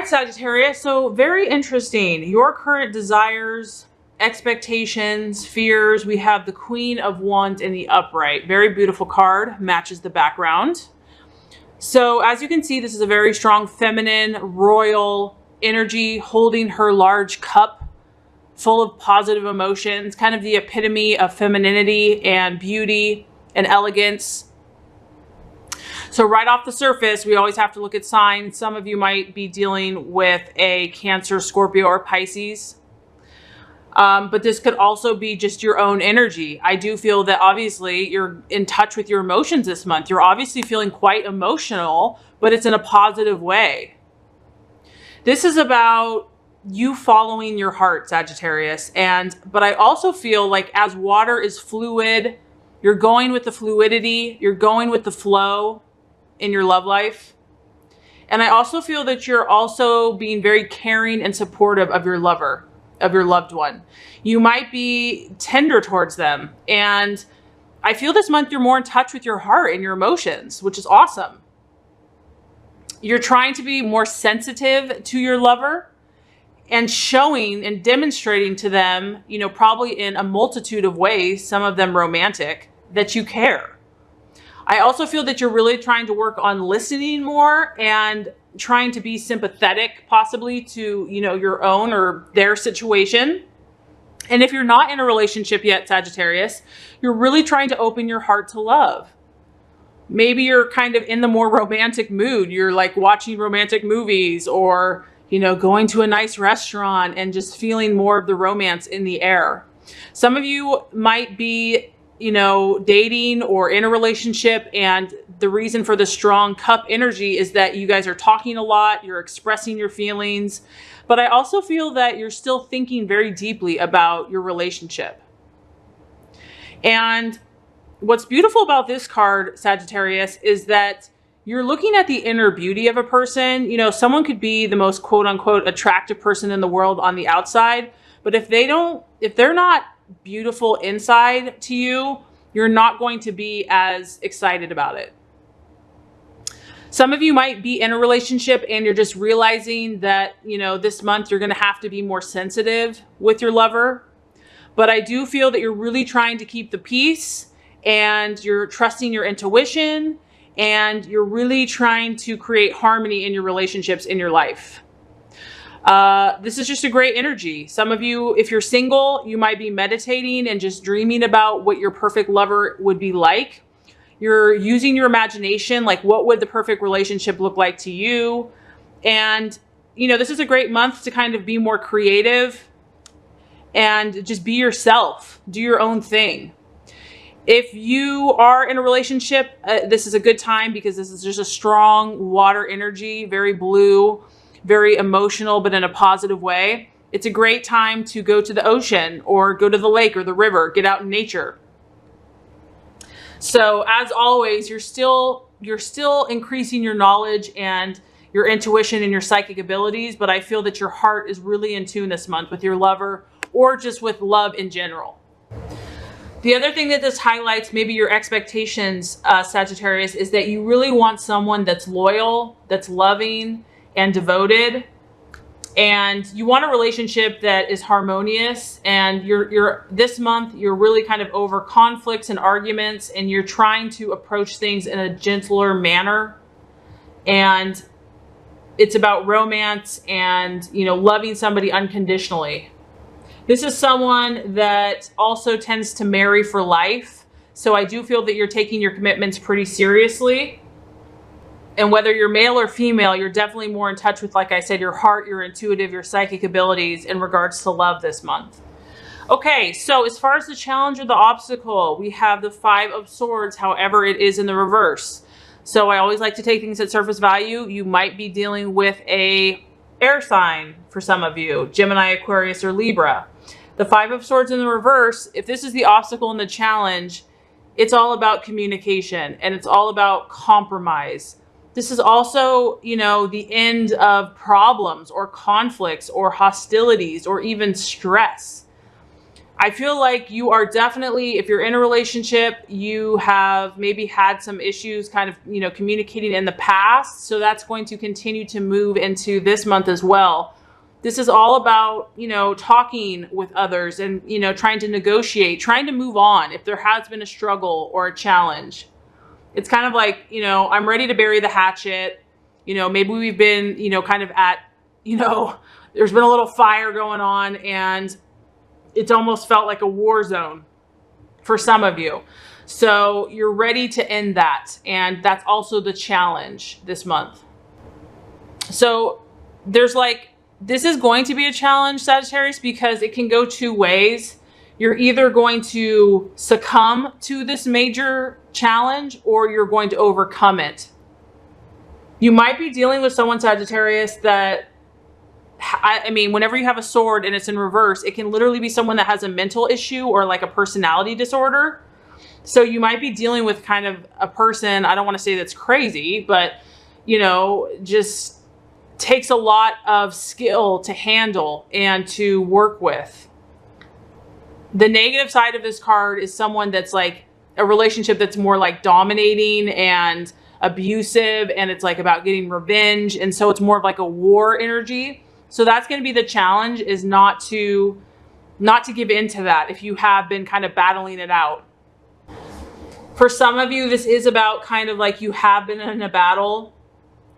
right, Sagittarius. So very interesting. Your current desires, expectations, fears. We have the Queen of Wands in the upright. Very beautiful card. Matches the background. So as you can see, this is a very strong feminine, royal energy holding her large cup full of positive emotions. Kind of the epitome of femininity and beauty and elegance. So right off the surface, we always have to look at signs. Some of you might be dealing with a Cancer, Scorpio, or Pisces. But this could also be just your own energy. I do feel that obviously you're in touch with your emotions this month. You're obviously feeling quite emotional, but it's in a positive way. This is about you following your heart, Sagittarius. But I also feel like as water is fluid, you're going with the fluidity, you're going with the flow in your love life. And I also feel that you're also being very caring and supportive of your lover, of your loved one. You might be tender towards them. And I feel this month you're more in touch with your heart and your emotions, which is awesome. You're trying to be more sensitive to your lover and showing and demonstrating to them, you know, probably in a multitude of ways, some of them romantic, that you care. I also feel that you're really trying to work on listening more and trying to be sympathetic possibly to, you know, your own or their situation. And if you're not in a relationship yet, Sagittarius, you're really trying to open your heart to love. Maybe you're kind of in the more romantic mood. You're like watching romantic movies or, you know, going to a nice restaurant and just feeling more of the romance in the air. Some of you might be, you know, dating or in a relationship, and the reason for the strong cup energy is that you guys are talking a lot, you're expressing your feelings, but I also feel that you're still thinking very deeply about your relationship. And what's beautiful about this card, Sagittarius, is that you're looking at the inner beauty of a person. You know, someone could be the most quote unquote attractive person in the world on the outside, but if they're not beautiful inside to you, you're not going to be as excited about it. Some of you might be in a relationship and you're just realizing that, you know, this month you're going to have to be more sensitive with your lover. But I do feel that you're really trying to keep the peace and you're trusting your intuition and you're really trying to create harmony in your relationships in your life. This is just a great energy. Some of you, if you're single, you might be meditating and just dreaming about what your perfect lover would be like. You're using your imagination, like what would the perfect relationship look like to you? And, you know, this is a great month to kind of be more creative and just be yourself, do your own thing. If you are in a relationship, this is a good time because this is just a strong water energy, very blue, very emotional, but in a positive way. It's a great time to go to the ocean or go to the lake or the river, get out in nature. So as always, you're still increasing your knowledge and your intuition and your psychic abilities, but I feel that your heart is really in tune this month with your lover or just with love in general. The other thing that this highlights, maybe your expectations, Sagittarius, is that you really want someone that's loyal, that's loving, and devoted, and you want a relationship that is harmonious. And you're this month you're really kind of over conflicts and arguments, and you're trying to approach things in a gentler manner. And it's about romance and, you know, loving somebody unconditionally. This is someone that also tends to marry for life, so I do feel that you're taking your commitments pretty seriously. And whether you're male or female, you're definitely more in touch with, like I said, your heart, your intuitive, your psychic abilities in regards to love this month. Okay, so as far as the challenge or the obstacle, we have the Five of Swords, however it is in the reverse. So I always like to take things at surface value. You might be dealing with a air sign for some of you, Gemini, Aquarius, or Libra. The Five of Swords in the reverse, if this is the obstacle and the challenge, it's all about communication and it's all about compromise. This is also, you know, the end of problems or conflicts or hostilities or even stress. I feel like you are definitely, if you're in a relationship, you have maybe had some issues kind of, you know, communicating in the past. So that's going to continue to move into this month as well. This is all about, you know, talking with others and, you know, trying to negotiate, trying to move on if there has been a struggle or a challenge. It's kind of like, you know, I'm ready to bury the hatchet. You know, maybe we've been, you know, kind of at, you know, there's been a little fire going on and it's almost felt like a war zone for some of you. So you're ready to end that. And that's also the challenge this month. So there's like, this is going to be a challenge, Sagittarius, because it can go two ways. You're either going to succumb to this major challenge or you're going to overcome it. You might be dealing with someone, Sagittarius, that I mean, whenever you have a sword and it's in reverse, it can literally be someone that has a mental issue or like a personality disorder. So you might be dealing with kind of a person, I don't want to say that's crazy, but, you know, just takes a lot of skill to handle and to work with. The negative side of this card is someone that's like a relationship that's more like dominating and abusive, and it's like about getting revenge. And so it's more of like a war energy. So that's going to be the challenge, is not to give in to that if you have been kind of battling it out. For some of you, this is about kind of like you have been in a battle.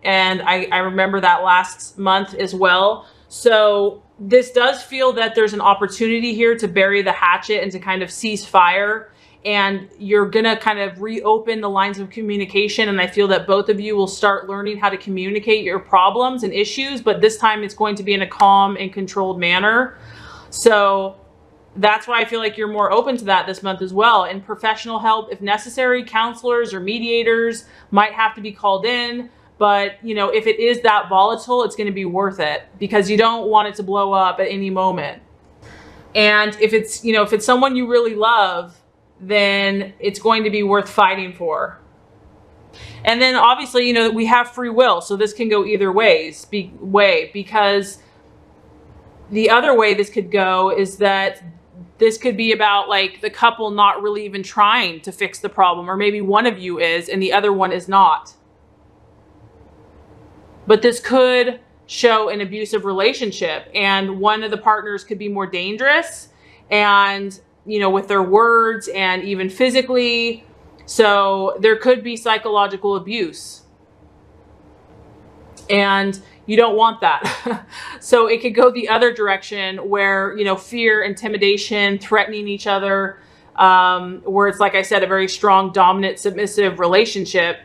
And I remember that last month as well. So this does feel that there's an opportunity here to bury the hatchet and to kind of cease fire. And you're going to kind of reopen the lines of communication. And I feel that both of you will start learning how to communicate your problems and issues, but this time it's going to be in a calm and controlled manner. So that's why I feel like you're more open to that this month as well. And professional help, if necessary, counselors or mediators might have to be called in. But, you know, if it is that volatile, it's going to be worth it because you don't want it to blow up at any moment. And if it's, you know, if it's someone you really love, then it's going to be worth fighting for. And then obviously, you know, we have free will. So this can go either ways, because the other way this could go is that this could be about like the couple not really even trying to fix the problem, or maybe one of you is and the other one is not. But this could show an abusive relationship, and one of the partners could be more dangerous and, you know, with their words and even physically. So there could be psychological abuse, and you don't want that. So it could go the other direction where, you know, fear, intimidation, threatening each other, where it's, like I said, a very strong, dominant, submissive relationship.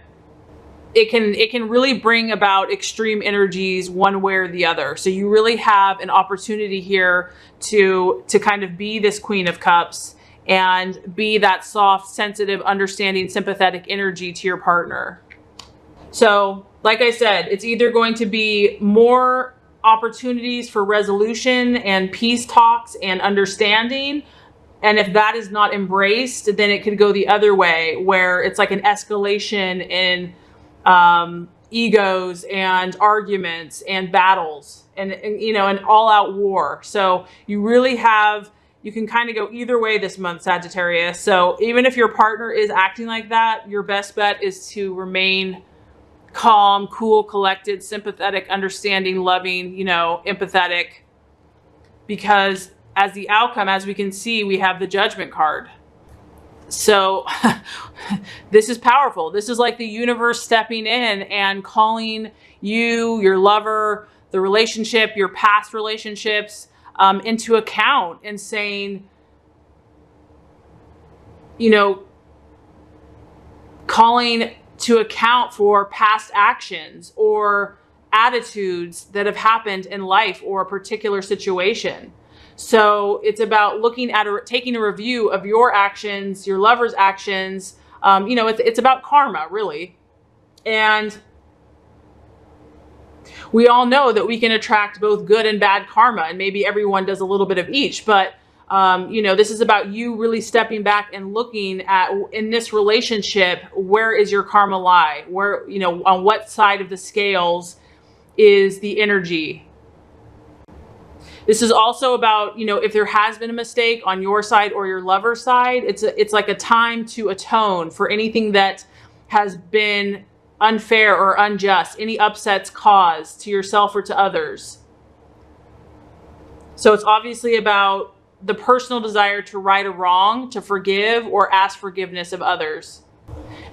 It can really bring about extreme energies one way or the other. So you really have an opportunity here to kind of be this Queen of Cups and be that soft, sensitive, understanding, sympathetic energy to your partner. So, like I said, it's either going to be more opportunities for resolution and peace talks and understanding. And if that is not embraced, then it could go the other way, where it's like an escalation in egos and arguments and battles and you know, an all-out war. So you really have, you can kind of go either way this month, Sagittarius. So even if your partner is acting like that, your best bet is to remain calm, cool, collected, sympathetic, understanding, loving, you know, empathetic, because as the outcome, as we can see, we have the Judgment card. So this is powerful. This is like the universe stepping in and calling you, your lover, the relationship, your past relationships into account, and saying, you know, calling to account for past actions or attitudes that have happened in life or a particular situation. So it's about looking at taking a review of your actions, your lover's actions. You know, it's about karma, really. And we all know that we can attract both good and bad karma, and maybe everyone does a little bit of each. But, you know, this is about you really stepping back and looking at, in this relationship, where is your karma lie? Where, you know, on what side of the scales is the energy? This is also about, if there has been a mistake on your side or your lover's side, it's like a time to atone for anything that has been unfair or unjust, any upsets caused to yourself or to others. So it's obviously about the personal desire to right a wrong, to forgive or ask forgiveness of others.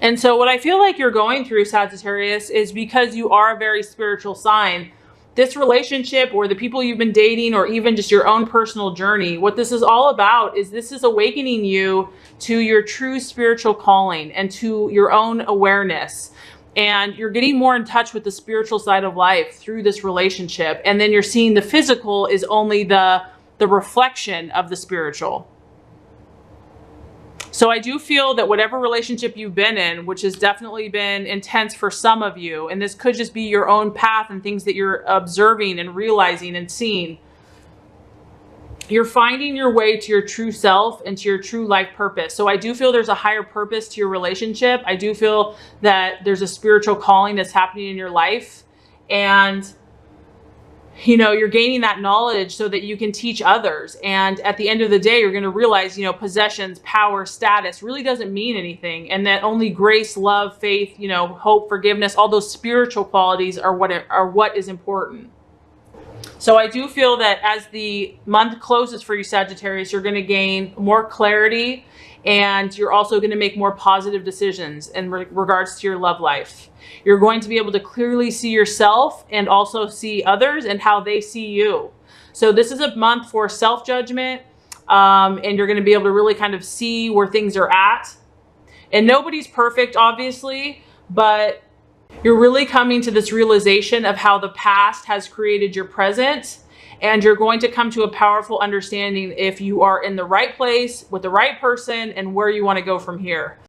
And so what I feel like you're going through, Sagittarius, is because you are a very spiritual sign. This relationship or the people you've been dating or even just your own personal journey, what this is all about is this is awakening you to your true spiritual calling and to your own awareness. And you're getting more in touch with the spiritual side of life through this relationship. And then you're seeing the physical is only the reflection of the spiritual. So I do feel that whatever relationship you've been in, which has definitely been intense for some of you, and this could just be your own path and things that you're observing and realizing and seeing, you're finding your way to your true self and to your true life purpose. So I do feel there's a higher purpose to your relationship. I do feel that there's a spiritual calling that's happening in your life. And you're gaining that knowledge so that you can teach others. And at the end of the day, you're going to realize, possessions, power, status really doesn't mean anything. And that only grace, love, faith, hope, forgiveness, all those spiritual qualities are what is important. So I do feel that as the month closes for you, Sagittarius, you're going to gain more clarity, and you're also going to make more positive decisions in regards to your love life. You're going to be able to clearly see yourself and also see others and how they see you. So this is a month for self-judgment, and you're going to be able to really kind of see where things are at. And nobody's perfect, obviously, but you're really coming to this realization of how the past has created your present, and you're going to come to a powerful understanding if you are in the right place with the right person and where you want to go from here.